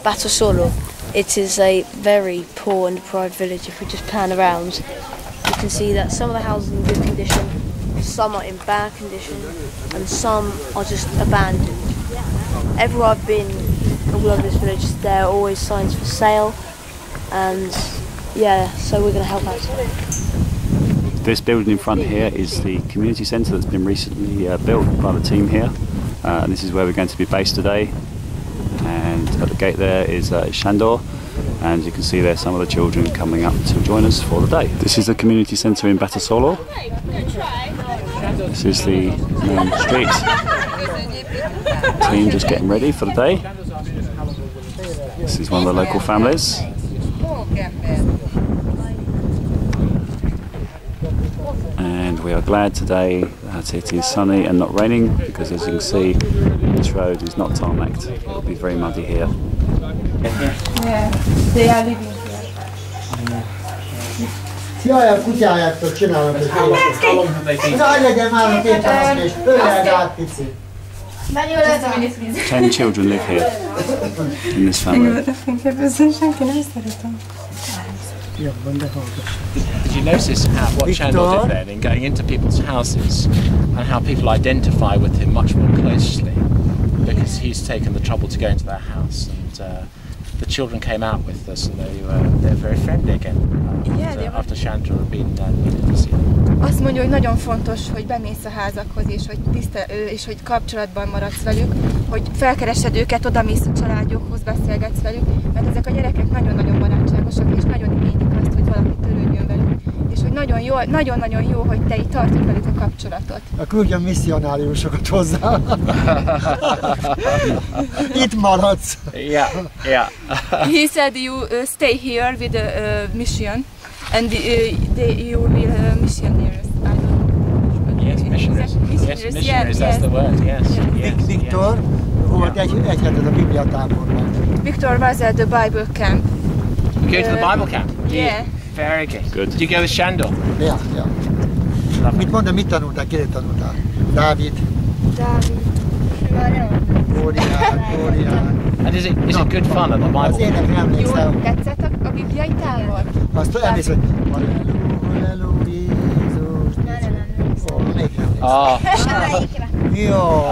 Bátorszölö. It is a very poor and deprived village. If we just pan around, you can see that some of the houses are in good condition, some are in bad condition, and some are just abandoned. Everywhere I've been all over this village, there are always signs for sale, and yeah, so we're going to help out. This building in front here is the community centre that's been recently built by the team here, and this is where we're going to be based today. And at the gate there is Sándor, and you can see there some of the children coming up to join us for the day. This is the community centre in Bátorszölö. This is the main street. Team just getting ready for the day. This is one of the local families. And we are glad today that it is sunny and not raining, because as you can see, this road is not tarmacked. It will be very muddy here. Yeah, they are living here. 10 children live here in this family. Did you notice what Sándor did then in going into people's houses, and how people identify with him much more closely because he's taken the trouble to go into their house, and the children came out with us, and they're very friendly again after Sándor had been Azt mondja, hogy nagyon fontos, hogy bemész a házakhoz, és hogy kapcsolatban maradsz velük, hogy felkeresed őket, odamész a családjukhoz, beszélgetsz velük, mert ezek a gyerekek nagyon-nagyon barátságosak, és nagyon igénylik azt, hogy valaki törődjön velük, és hogy nagyon-nagyon jó, hogy te itt tartod velük a kapcsolatot. Küldjön misszionáriusokat hozzá. Itt maradsz. Yeah. He said you stay here with the mission, and you will missionaries. I don't know. Yes, missionaries. Yes, missionaries. That's the word. Yes. Viktor volt egy hetet a Biblia táborban. Victor was at the Bible camp. You go to the Bible camp? Yeah. Very good. Did you go with Sándor? Yeah. Mit mondom, mit tanultál? Kire tanultál? Dávid. Órián. And is it good fun at the Bible? Az énekre emlékszel. Jó, tetszett a bibliai tábor? Azt emlékszel, hogy Halleluja, Jézus. Még nem emlékszel. Jó.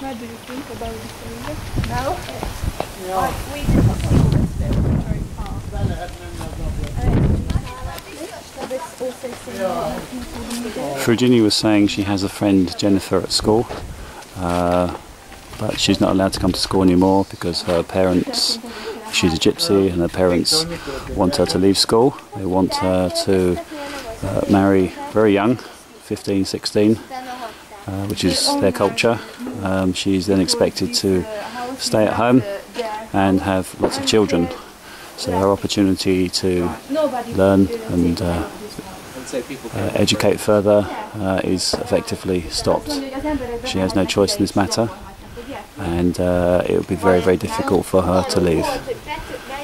What do you think about this? No? We didn't see this very far. Virginia was saying she has a friend, Jennifer, at school, but she's not allowed to come to school anymore because her parents, she's a gypsy, and her parents want her to leave school. They want her to marry very young, 15, 16, which is their culture. She's then expected to stay at home and have lots of children. So her opportunity to learn and educate further is effectively stopped. She has no choice in this matter, and it would be very, very difficult for her to leave.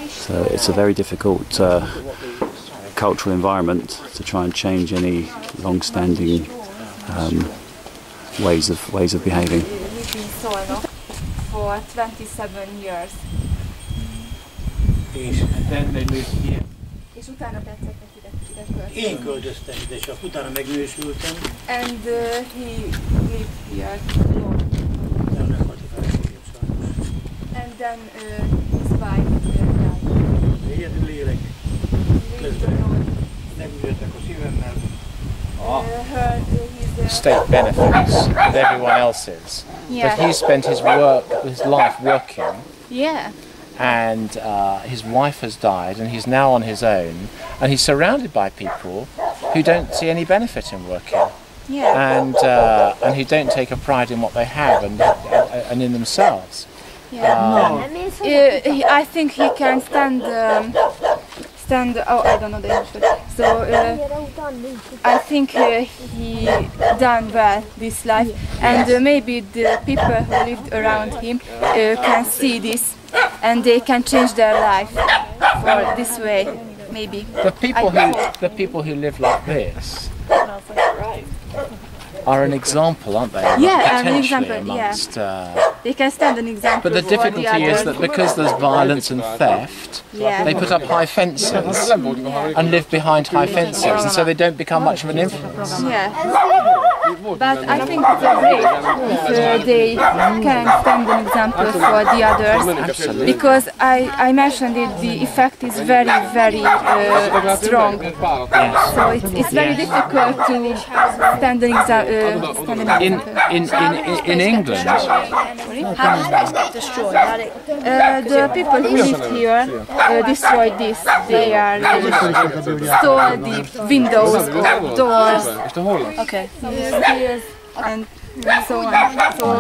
So it's a very difficult cultural environment to try and change any long-standing ways of behaving. For 27 years. And then they moved here. És utána tetszett ide Én költöztem ide, és utána megnősültem. And he lived here alone. And then his wife died. Egyedül élek. Közben megültek a szívemmel. State benefits with everyone else's, but he spent his life working. Yeah. And his wife has died, and he's now on his own, and he's surrounded by people who don't see any benefit in working. Yeah. And who don't take a pride in what they have and in themselves. Yeah. I think he can stand. Oh, I don't know the English word. So I think he done well this life, and maybe the people who lived around him can see this, and they can change their life for this way, maybe. The people who live like this are an example, aren't they? Yeah, an Potentially example, amongst, They can stand an example. but the difficulty is that because there's violence and theft, they put up high fences and live behind high fences, and so they don't become much of an influence. Yeah. But I think it's great if they can stand an example for the others. Absolutely. Because I mentioned it, the effect is very, very strong. So it's very difficult to stand an example. In England, How does this get destroyed? How did it... The people who lived here destroyed this. They are stole the windows or doors, Okay. and so on. So